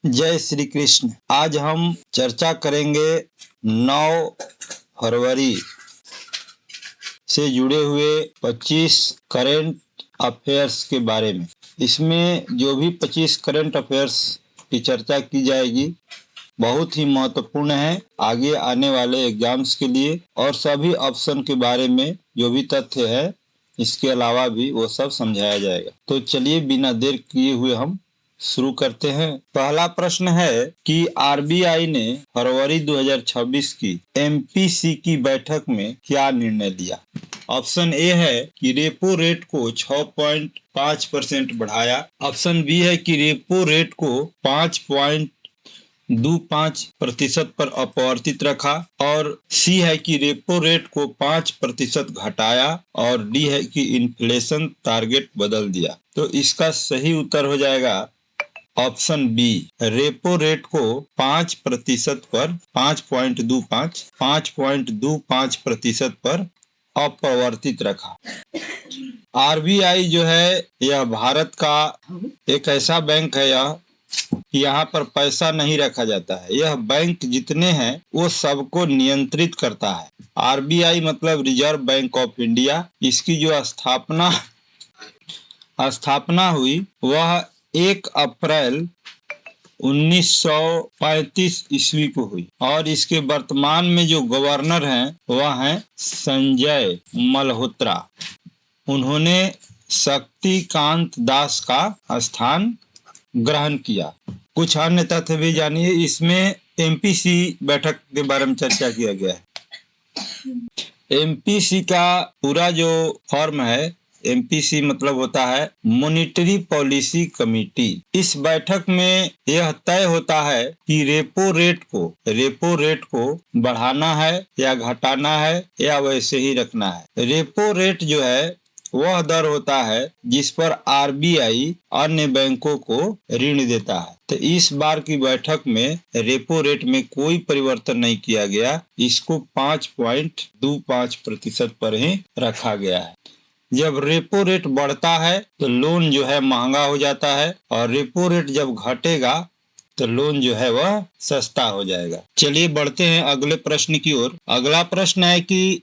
जय श्री कृष्ण। आज हम चर्चा करेंगे 9 फरवरी से जुड़े हुए 25 करेंट अफेयर्स के बारे में। इसमें जो भी 25 करेंट अफेयर्स की चर्चा की जाएगी बहुत ही महत्वपूर्ण है आगे आने वाले एग्जाम्स के लिए, और सभी ऑप्शन के बारे में जो भी तथ्य है इसके अलावा भी वो सब समझाया जाएगा। तो चलिए बिना देर किए हुए हम शुरू करते हैं। पहला प्रश्न है कि आरबीआई ने फरवरी 2026 की एमपीसी की बैठक में क्या निर्णय लिया। ऑप्शन ए है कि रेपो रेट को 6.5% बढ़ाया। ऑप्शन बी है कि रेपो रेट को 5.25% पर अपवर्तित रखा, और सी है कि रेपो रेट को 5% घटाया, और डी है कि इन्फ्लेशन टारगेट बदल दिया। तो इसका सही उत्तर हो जाएगा ऑप्शन बी, रेपो रेट को 5% पर 5.25% पर अपवर्तित रखा। आरबीआई जो है यह भारत का एक ऐसा बैंक है यहाँ पर पैसा नहीं रखा जाता है। यह बैंक जितने हैं वो सबको नियंत्रित करता है। आरबीआई मतलब रिजर्व बैंक ऑफ इंडिया। इसकी जो स्थापना हुई वह 1 अप्रैल 1935 ईस्वी को हुई, और इसके वर्तमान में जो गवर्नर हैं वह हैं संजय मल्होत्रा। उन्होंने शक्तिकांत दास का स्थान ग्रहण किया। कुछ अन्य तथ्य भी जानिए। इसमें एमपीसी बैठक के बारे में चर्चा किया गया है। एमपीसी का पूरा जो फॉर्म है, एमपीसी मतलब होता है मॉनिटरी पॉलिसी कमेटी। इस बैठक में यह तय होता है कि रेपो रेट को बढ़ाना है या घटाना है या वैसे ही रखना है। रेपो रेट जो है वह दर होता है जिस पर आरबीआई अन्य बैंकों को ऋण देता है। तो इस बार की बैठक में रेपो रेट में कोई परिवर्तन नहीं किया गया। इसको 5.25% पर ही रखा गया है। जब रेपो रेट बढ़ता है तो लोन जो है महंगा हो जाता है, और रेपो रेट जब घटेगा तो लोन जो है वह सस्ता हो जाएगा। चलिए बढ़ते हैं अगले प्रश्न की ओर। अगला प्रश्न है कि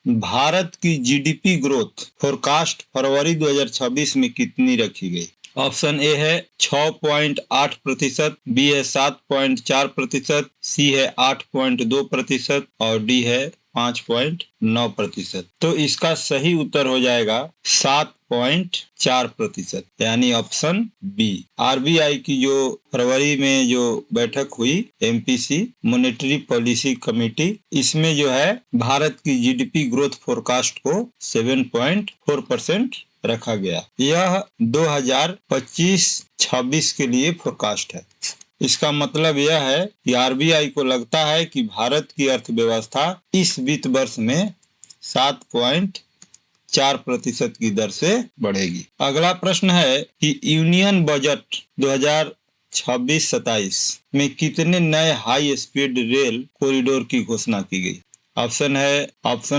भारत की जीडीपी ग्रोथ फोरकास्ट फरवरी 2026 में कितनी रखी गई। ऑप्शन ए है 6.8%, बी है 7.4%, सी है 8.2% और डी है 5.9%। तो इसका सही उत्तर हो जाएगा 7.4%, यानी ऑप्शन बी। आरबीआई की जो फरवरी में जो बैठक हुई एमपीसी मॉनेटरी पॉलिसी कमेटी, इसमें जो है भारत की जीडीपी ग्रोथ फोरकास्ट को 7.4% रखा गया। यह 2025-26 के लिए फोरकास्ट है। इसका मतलब यह है कि आरबीआई को लगता है कि भारत की अर्थव्यवस्था इस वित्त वर्ष में 7.4% की दर से बढ़ेगी। अगला प्रश्न है कि यूनियन बजट 2026-27 में कितने नए हाई स्पीड रेल कॉरिडोर की घोषणा की गई। ऑप्शन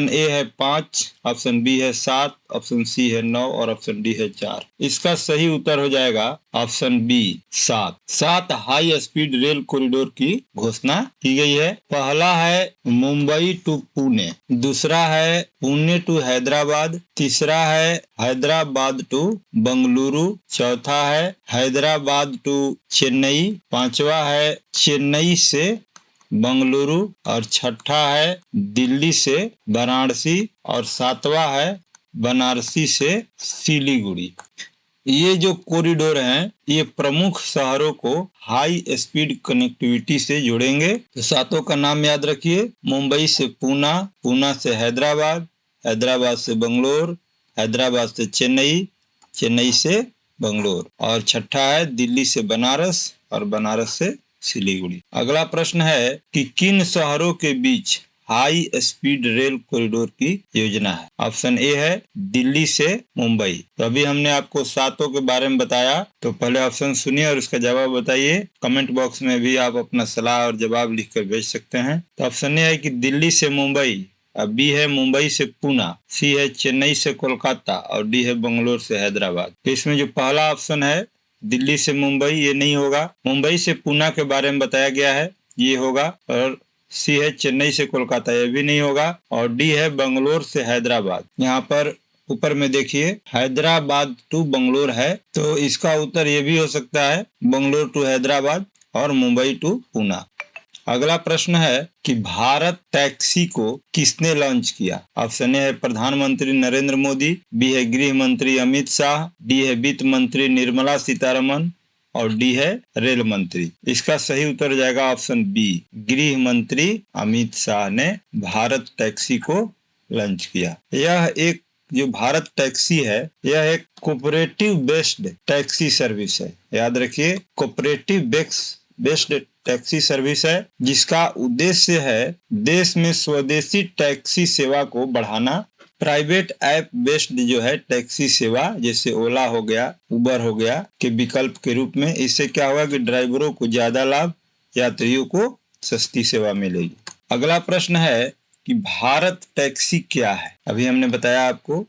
ए है 5, ऑप्शन बी है 7, ऑप्शन सी है 9 और ऑप्शन डी है 4। इसका सही उत्तर हो जाएगा option B 7 high speed rail corridor की घोषणा की गई है। पहला है मुंबई टू पुणे, दूसरा है पुणे टू हैदराबाद, तीसरा है हैदराबाद टू बंगलुरु, चौथा है हैदराबाद टू चेन्नई, पांचवा है चेन्नई से बंगलुरु, और छठा है दिल्ली से वाराणसी, और सातवां है बनारसी से सिलीगुड़ी। ये जो कॉरिडोर हैं ये प्रमुख शहरों को हाई स्पीड कनेक्टिविटी से जोड़ेंगे। तो सातों का नाम याद रखिए। मुंबई से पूना, पूना से हैदराबाद, हैदराबाद से बंगलोर, हैदराबाद से चेन्नई, चेन्नई से बंगलोर, और छठा है दिल्ली से बनारस, और बनारस से सिलीगुड़ी। अगला प्रश्न है कि किन शहरों के बीच हाई स्पीड रेल कॉरिडोर की योजना है। ऑप्शन ए है दिल्ली से मुंबई। तो अभी हमने आपको सातों के बारे में बताया, तो पहले ऑप्शन सुनिए और उसका जवाब बताइए। कमेंट बॉक्स में भी आप अपना सलाह और जवाब लिखकर भेज सकते हैं। तो ऑप्शन ए है कि दिल्ली से मुंबई, बी है मुंबई से पूना, सी है चेन्नई से कोलकाता, और डी है बंगलोर से हैदराबाद। तो इसमें जो पहला ऑप्शन है दिल्ली से मुंबई ये नहीं होगा, मुंबई से पूना के बारे में बताया गया है ये होगा, और सी है चेन्नई से कोलकाता ये भी नहीं होगा, और डी है बंगलोर से हैदराबाद। यहाँ पर ऊपर में देखिए हैदराबाद टू बंगलोर है, तो इसका उत्तर ये भी हो सकता है बंगलोर टू हैदराबाद और मुंबई टू पूना। अगला प्रश्न है कि भारत टैक्सी को किसने लॉन्च किया? ऑप्शन ए है प्रधानमंत्री नरेंद्र मोदी, बी है गृह मंत्री अमित शाह, डी है वित्त मंत्री निर्मला सीतारमन और डी है रेल मंत्री। इसका सही उत्तर हो जाएगा ऑप्शन बी, गृह मंत्री अमित शाह ने भारत टैक्सी को लॉन्च किया। यह एक जो भारत टैक्सी है यह एक कोऑपरेटिव बेस्ड टैक्सी सर्विस है, याद रखिए कोऑपरेटिव बेस्ड टैक्सी सर्विस है, जिसका उद्देश्य है देश में स्वदेशी टैक्सी सेवा को बढ़ाना। प्राइवेट ऐप बेस्ड जो है टैक्सी सेवा जैसे ओला हो गया, उबर हो गया के विकल्प के रूप में, इससे क्या होगा कि ड्राइवरों को ज्यादा लाभ, यात्रियों को सस्ती सेवा मिलेगी। अगला प्रश्न है कि भारत टैक्सी क्या है? अभी हमने बताया आपको,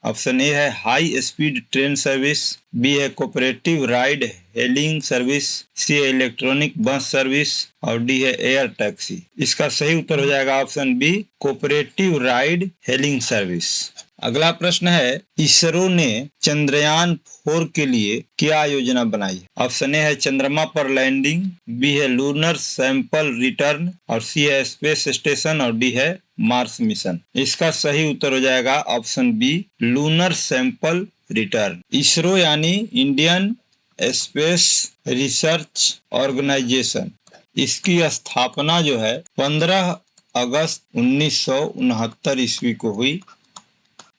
ऑप्शन ए है high speed train service, B है cooperative ride hailing service, C है इलेक्ट्रॉनिक बस सर्विस और डी है एयर टैक्सी। इसका सही उत्तर हो जाएगा option B, cooperative ride hailing service. अगला प्रश्न है इसरो ने चंद्रयान 4 के लिए क्या योजना बनाई? ऑप्शन ए है चंद्रमा पर लैंडिंग, बी है लूनर सैंपल रिटर्न और सी है स्पेस स्टेशन और डी है मार्स मिशन। इसका सही उत्तर हो जाएगा option B, lunar sample return. ISRO यानी इंडियन स्पेस रिसर्च ऑर्गेनाइजेशन, इसकी स्थापना जो है 15 अगस्त 1969 ईस्वी को हुई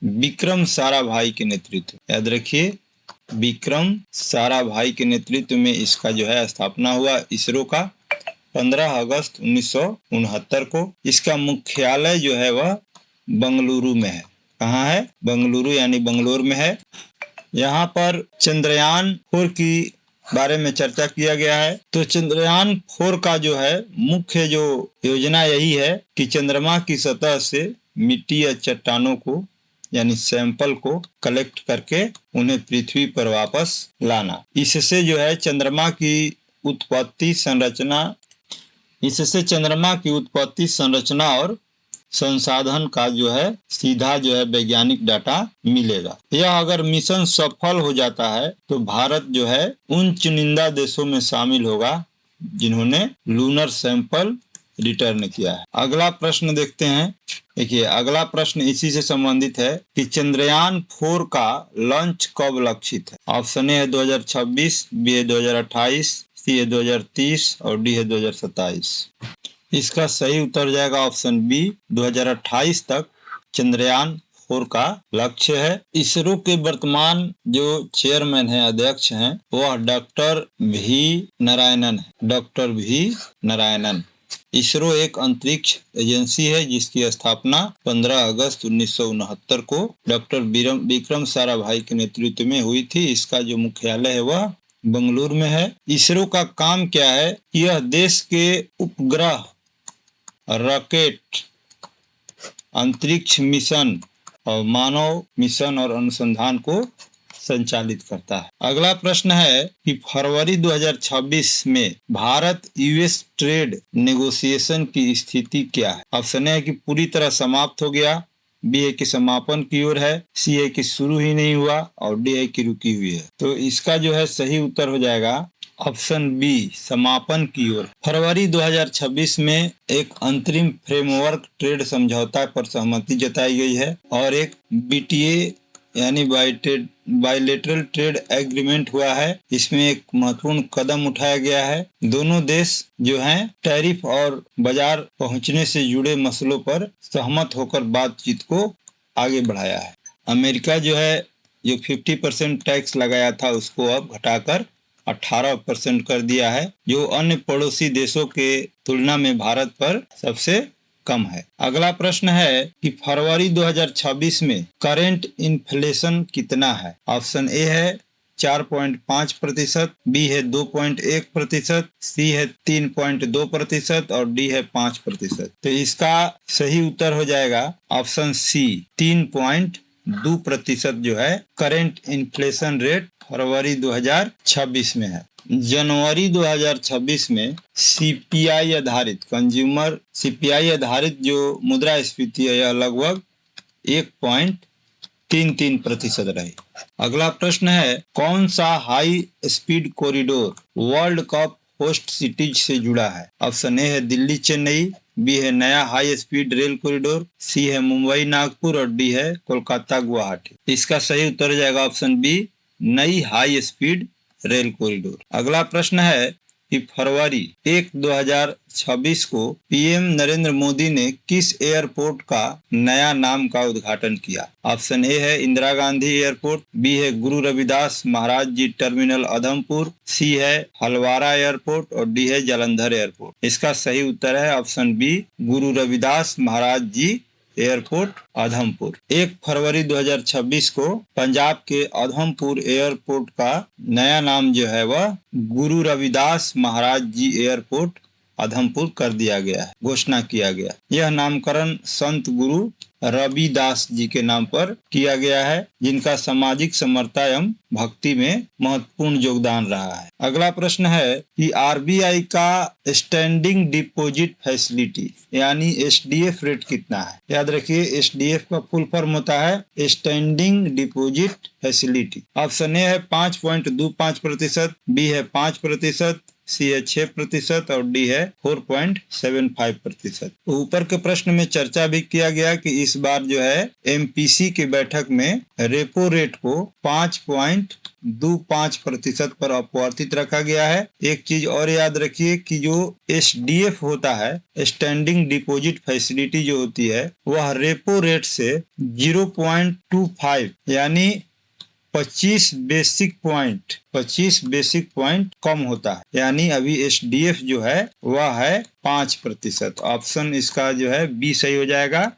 विक्रम साराभाई के नेतृत्व, याद रखिए विक्रम साराभाई के नेतृत्व में इसका जो है स्थापना हुआ इसरो का 15 अगस्त 1969 को। इसका मुख्यालय जो है वह बंगलुरु में है। कहाँ है? बंगलुरु यानी बंगलोर में है। यहाँ पर चंद्रयान 4 की बारे में चर्चा किया गया है। तो चंद्रयान 4 का जो है मुख्य जो योजना यही है कि चंद्रमा की सतह से मिट्टी या चट्टानों को यानी सैंपल को कलेक्ट करके उन्हें पृथ्वी पर वापस लाना। इससे जो है चंद्रमा की उत्पत्ति संरचना और संसाधन का जो है सीधा जो है वैज्ञानिक डाटा मिलेगा। यह अगर मिशन सफल हो जाता है तो भारत जो है उन चुनिंदा देशों में शामिल होगा जिन्होंने लूनर सैंपल रिटर्न किया है। अगला प्रश्न देखते हैं। देखिए अगला प्रश्न इसी से संबंधित है कि चंद्रयान 4 का लॉन्च कब लक्षित है? ऑप्शन ए है 2026, बी है 2028, सी है 2030 और डी है 2027। इसका सही उत्तर हो जाएगा ऑप्शन बी, 2028 तक चंद्रयान 4 का लक्ष्य है। इसरो के वर्तमान जो चेयरमैन है, अध्यक्ष हैं, वह डॉक्टर वी नारायणन। इसरो एक अंतरिक्ष एजेंसी है जिसकी स्थापना 15 अगस्त 1969 को डॉक्टर विक्रम साराभाई के नेतृत्व में हुई थी। इसका जो मुख्यालय है वह बंगलुरु में है। इसरो का काम क्या है? यह देश के उपग्रह, रॉकेट, अंतरिक्ष मिशन और मानव मिशन और अनुसंधान को संचालित करता है। अगला प्रश्न है कि फरवरी 2026 में भारत यूएस ट्रेड नेगोशिएशन की स्थिति क्या है? ऑप्शन है कि पूरी तरह समाप्त हो गया, बी है कि समापन की ओर है, सी है कि शुरू ही नहीं हुआ और डी है कि रुकी हुई है। तो इसका जो है सही उत्तर हो जाएगा ऑप्शन बी, समापन की ओर। फरवरी 2026 में एक अंतरिम फ्रेमवर्क ट्रेड समझौता पर सहमति जताई गई है और एक बीटीए यानी बायलैटरल ट्रेड एग्रीमेंट हुआ है। इसमें एक महत्वपूर्ण कदम उठाया गया है। दोनों देश जो हैं टैरिफ और बाजार पहुंचने से जुड़े मसलों पर सहमत होकर बातचीत को आगे बढ़ाया है। अमेरिका जो है जो 50% टैक्स लगाया था उसको अब घटाकर 18% कर दिया है, जो अन्य पड़ोसी देशों के तुलना में भारत पर सबसे कम है। अगला प्रश्न है कि फरवरी 2026 में करेंट इन्फ्लेशन कितना है? ऑप्शन ए है 4.5%, बी है 2.1%, सी है 3.2% और डी है 5%। तो इसका सही उत्तर हो जाएगा ऑप्शन सी, 3.2%। 2% जो है करेंट इन्फ्लेशन रेट फरवरी 2026 में है। जनवरी 2026 में सीपीआई आधारित सीपीआई आधारित जो मुद्रास्फीति है यह लगभग 1.33% रही। अगला प्रश्न है, कौन सा high speed corridor world cup host cities से जुड़ा है? ऑप्शन ए है दिल्ली चेन्नई, बी है नया हाई स्पीड रेल कॉरिडोर, सी है मुंबई नागपुर और डी है कोलकाता गुवाहाटी। इसका सही उत्तर हो जाएगा ऑप्शन बी, नई हाई स्पीड रेल कॉरिडोर। अगला प्रश्न है कि फरवरी 1, 2026 को पीएम नरेंद्र मोदी ने किस एयरपोर्ट का नया नाम का उद्घाटन किया? ऑप्शन ए है इंदिरा गांधी एयरपोर्ट, बी है गुरु रविदास महाराज जी टर्मिनल उधमपुर, सी है हलवारा एयरपोर्ट और डी है जालंधर एयरपोर्ट। इसका सही उत्तर है ऑप्शन बी, गुरु रविदास महाराज जी एयरपोर्ट उधमपुर। 1 फरवरी 2026 को पंजाब के उधमपुर एयरपोर्ट का नया नाम जो है वह गुरु रविदास महाराज जी एयरपोर्ट उधमपुर कर दिया गया है, घोषणा किया गया। यह नामकरण संत गुरु रविदास जी के नाम पर किया गया है, जिनका सामाजिक समरता एवं भक्ति में महत्वपूर्ण योगदान रहा है। अगला प्रश्न है कि आरबीआई का स्टैंडिंग डिपॉजिट फैसिलिटी यानी एसडीएफ रेट कितना है? याद रखिए, एसडीएफ का फुल फॉर्म होता है standing deposit facility. Option A है 5.25%, बी है 5%, सी है 6% और डी है 4.75%। ऊपर के प्रश्न में चर्चा भी किया गया कि इस बार जो है एमपीसी की बैठक में रेपो रेट को 5.25% पर अपवर्तित रखा गया है। एक चीज और याद रखिए कि जो एसडीएफ होता है, स्टैंडिंग डिपॉजिट फैसिलिटी जो होती है, वह रेपो रेट से 0.25 यानी 25 बेसिक पॉइंट कम होता है। यानी अभी एसडीएफ जो है वह है 5%। ऑप्शन इसका जो है बी सही हो जाएगा।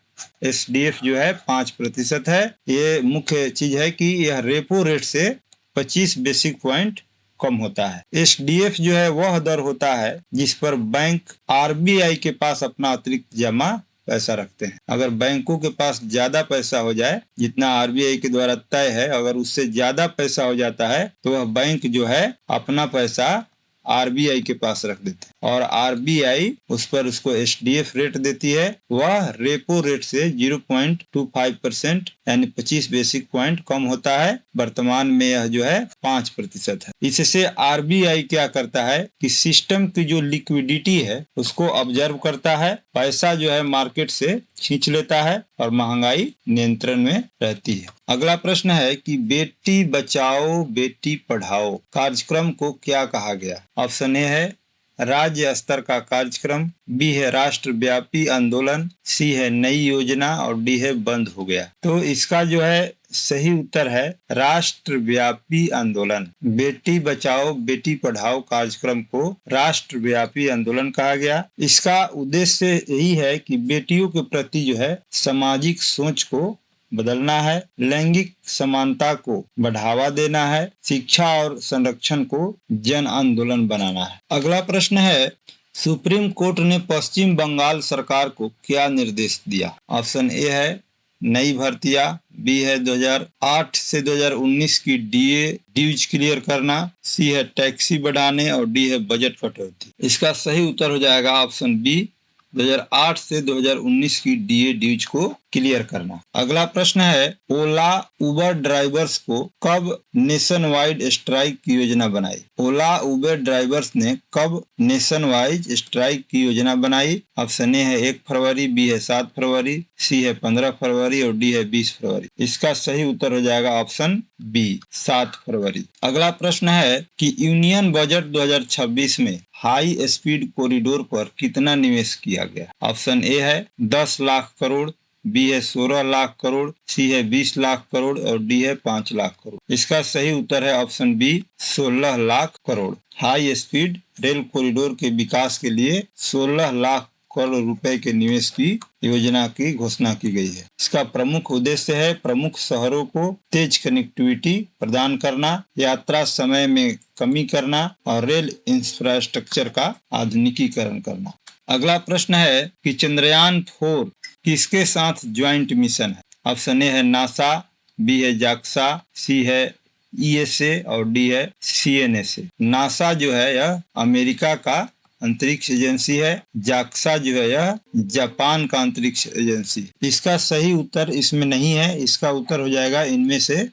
एसडीएफ जो है 5% है। ये मुख्य चीज है कि यह रेपो रेट से 25 बेसिक पॉइंट कम होता है। एसडीएफ जो है वह दर होता है जिस पर बैंक आरबीआई के पास अपना अतिरिक्त जमा पैसा रखते हैं। अगर बैंकों के पास ज्यादा पैसा हो जाए, जितना आरबीआई के द्वारा तय है, अगर उससे ज्यादा पैसा हो जाता है तो वह बैंक जो है अपना पैसा आरबीआई के पास रख देते हैं और आरबीआई उस पर उसको एसडीएफ रेट देती है। वह रेपो रेट से 0.25% यानी 25 बेसिक पॉइंट कम होता है। वर्तमान में यह जो है 5% है। इससे आरबीआई क्या करता है कि सिस्टम की जो लिक्विडिटी है उसको ऑब्जर्व करता है, पैसा जो है मार्केट से खींच लेता है और महंगाई नियंत्रण में रहती है। अगला प्रश्न है कि बेटी बचाओ बेटी पढ़ाओ कार्यक्रम को क्या कहा गया? ऑप्शन ए है राज्य स्तर का कार्यक्रम, बी है राष्ट्रव्यापी आंदोलन, सी है नई योजना और डी है बंद हो गया। तो इसका जो है सही उत्तर है राष्ट्रव्यापी आंदोलन। बेटी बचाओ बेटी पढ़ाओ कार्यक्रम को राष्ट्रव्यापी आंदोलन कहा गया। इसका उद्देश्य यही है कि बेटियों के प्रति जो है सामाजिक सोच को बदलना है, लैंगिक समानता को बढ़ावा देना है, शिक्षा और संरक्षण को जन आंदोलन बनाना है। अगला प्रश्न है सुप्रीम कोर्ट ने पश्चिम बंगाल सरकार को क्या निर्देश दिया? ऑप्शन ए है नई भर्तियां, बी है 2008 से 2019 की डीए ड्यूज क्लियर करना, सी है टैक्सी बढ़ाने और डी है बजट कटौती। इसका सही उत्तर हो जाएगा ऑप्शन बी 2008 से 2019 की डीए ड्यूज को क्लियर करना। अगला प्रश्न है ओला उबर ड्राइवर्स को कब नेशन वाइड स्ट्राइक की योजना बनाई? ओला उबर ड्राइवर्स ने कब नेशन वाइड स्ट्राइक की योजना बनाई? ऑप्शन ए है 1 फरवरी, बी है 7 फरवरी, सी है 15 फरवरी और डी है 20 फरवरी। इसका सही उत्तर हो जाएगा ऑप्शन बी 7 फरवरी। अगला प्रश्न है कि यूनियन बजट 2026 में हाई स्पीड कॉरिडोर पर कितना निवेश किया गया? ऑप्शन ए है 10 लाख करोड़, बी है 16 लाख करोड़, सी है 20 लाख करोड़ और डी है 5 लाख करोड़। इसका सही उत्तर है option B 16 lakh crore. High speed rail corridor के विकास के लिए 16 लाख करोड़ रुपए के निवेश की योजना की घोषणा की गई है। इसका प्रमुख उद्देश्य है प्रमुख शहरों को तेज कनेक्टिविटी प्रदान करना, यात्रा समय में कमी करना और रेल इंफ्रास्ट्रक्चर का आधुनिकीकरण करना। अगला प्रश्न है कि चंद्रयान 4 किसके साथ ज्वाइंट मिशन है? ऑप्शन ए है नासा, बी है जाक्सा, सी है ईएसए और डी है सीएनएसए। नासा जो है यह अमेरिका का अंतरिक्ष एजेंसी है। जाक्सा जो है यह जापान का अंतरिक्ष एजेंसी। इसका सही उत्तर इसमें नहीं है, इसका उत्तर हो जाएगा इनमें से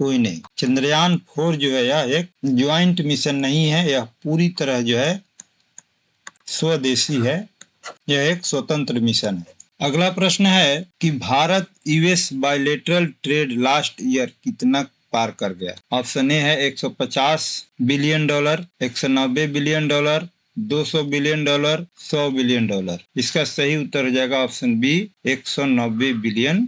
कोई नहीं। चंद्रयान 4 जो है यह एक ज्वाइंट मिशन नहीं है, यह पूरी तरह जो है स्वदेशी है, यह एक स्वतंत्र मिशन है। अगला प्रश्न है कि Bharat US bilateral trade last year कितना पार कर गया। ऑप्शन ए है 150 billion dollar, 190 billion dollar, 200 billion dollar, 100 billion dollar. इसका सही उत्तर हो जाएगा option B 190 billion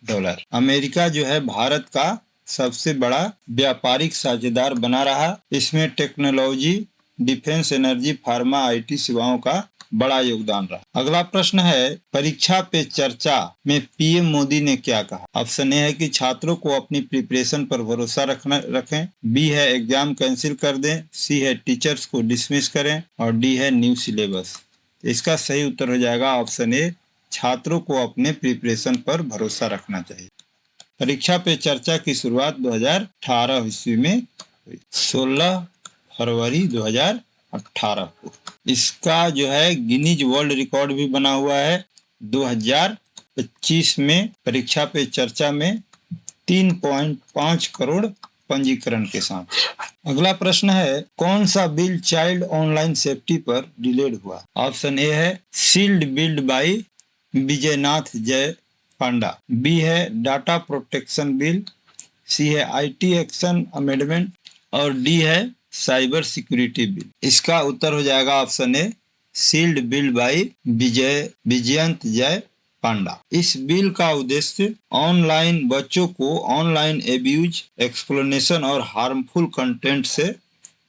dollar. America जो है भारत का सबसे बड़ा व्यापारिक साझेदार बना रहा। इसमें technology, defence, energy, pharma, IT सेवाओं का बड़ा योगदान रहा। अगला प्रश्न है परीक्षा पे चर्चा में पीएम मोदी ने क्या कहा। ऑप्शन ए है कि छात्रों को अपनी प्रिपरेशन पर भरोसा रखें, बी है एग्जाम कैंसिल कर दें, सी है टीचर्स को डिसमिस करें और डी है न्यू सिलेबस। इसका सही उत्तर हो जाएगा ऑप्शन ए, छात्रों को अपने प्रिपरेशन पर भरोसा रखना चाहिए। परीक्षा पे चर्चा की शुरुआत 2018 ईस्वी में हुई, 16 फरवरी 2018 को। इसका जो है गिनीज वर्ल्ड रिकॉर्ड भी बना हुआ है। 2025 में परीक्षा पे चर्चा में 3.5 करोड़ पंजीकरण के साथ। अगला प्रश्न है कौन सा बिल चाइल्ड ऑनलाइन सेफ्टी पर डिलेड हुआ। ऑप्शन ए है shield bill by Vijaynath Jay Panda, B है डाटा प्रोटेक्शन बिल, सी है आईटी एक्शन अमेंडमेंट और डी है साइबर सिक्योरिटी बिल। इसका उत्तर हो जाएगा option A shield bill by Vijayant Jay Panda. इस बिल का उद्देश्य ऑनलाइन बच्चों को ऑनलाइन एब्यूज, एक्सप्लोनेशन और हार्मफुल कंटेंट से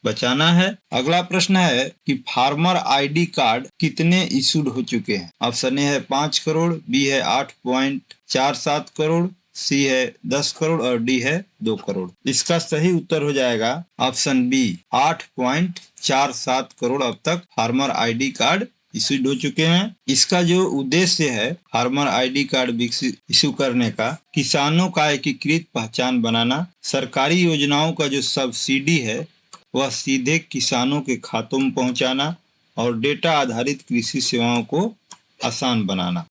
बचाना है। अगला प्रश्न है कि फार्मर आईडी कार्ड कितने इशूड हो चुके हैं। ऑप्शन ए है 5 करोड़, बी है 8.47 करोड़, सी है 10 करोड़ और डी है 2 करोड़। इसका सही उत्तर हो जाएगा ऑप्शन बी 8.47 करोड़ अब तक फार्मर आईडी कार्ड इशूड हो चुके हैं। इसका जो उद्देश्य है फार्मर आईडी कार्ड इशू करने का, किसानों का एकीकृत पहचान बनाना, सरकारी योजनाओं का जो सब्सिडी है वह सीधे किसानों के खातों में पहुंचाना और डेटा आधारित कृषि सेवाओं को आसान बनाना।